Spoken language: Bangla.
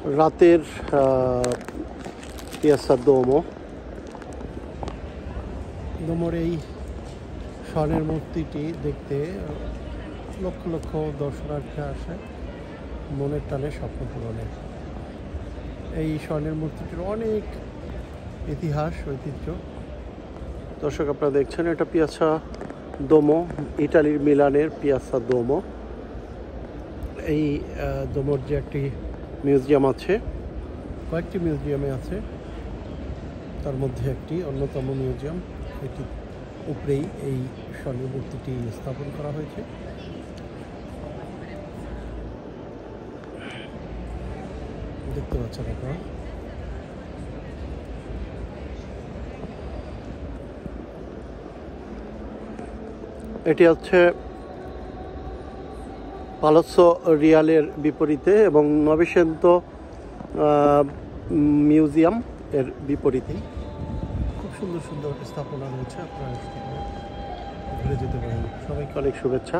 রাতের পিয়াসা দোমোর এই স্বর্ণের মূর্তিটি দেখতে লক্ষ লক্ষ দর্শনার্থী আসে মনের টানে স্বপ্ন পূরণে। এই স্বর্ণের মূর্তিটির অনেক ইতিহাস ঐতিহ্য। দর্শক আপনারা দেখছেন, এটা পিয়াসা দোমো, ইটালির মিলানের পিয়াসা দোমো। এই দোমোর যে একটি মিউজিয়াম আছে, কয়েকটি মিউজিয়ামে আছে, তার মধ্যে একটি অন্যতম মিউজিয়াম, এটি উপরেই এই স্বর্ণের মূর্তিটি স্থাপন করা হয়েছে। দেখতে পাচ্ছেন আপনারা। এটি হচ্ছে পালাসো রিয়ালের বিপরীতে এবং নভেসেন্তো মিউজিয়াম এর বিপরীতেই খুব সুন্দর সুন্দর স্থাপনা রয়েছে। আপনারা ঘুরে যেতে পারেন। সবাইকে অনেক শুভেচ্ছা।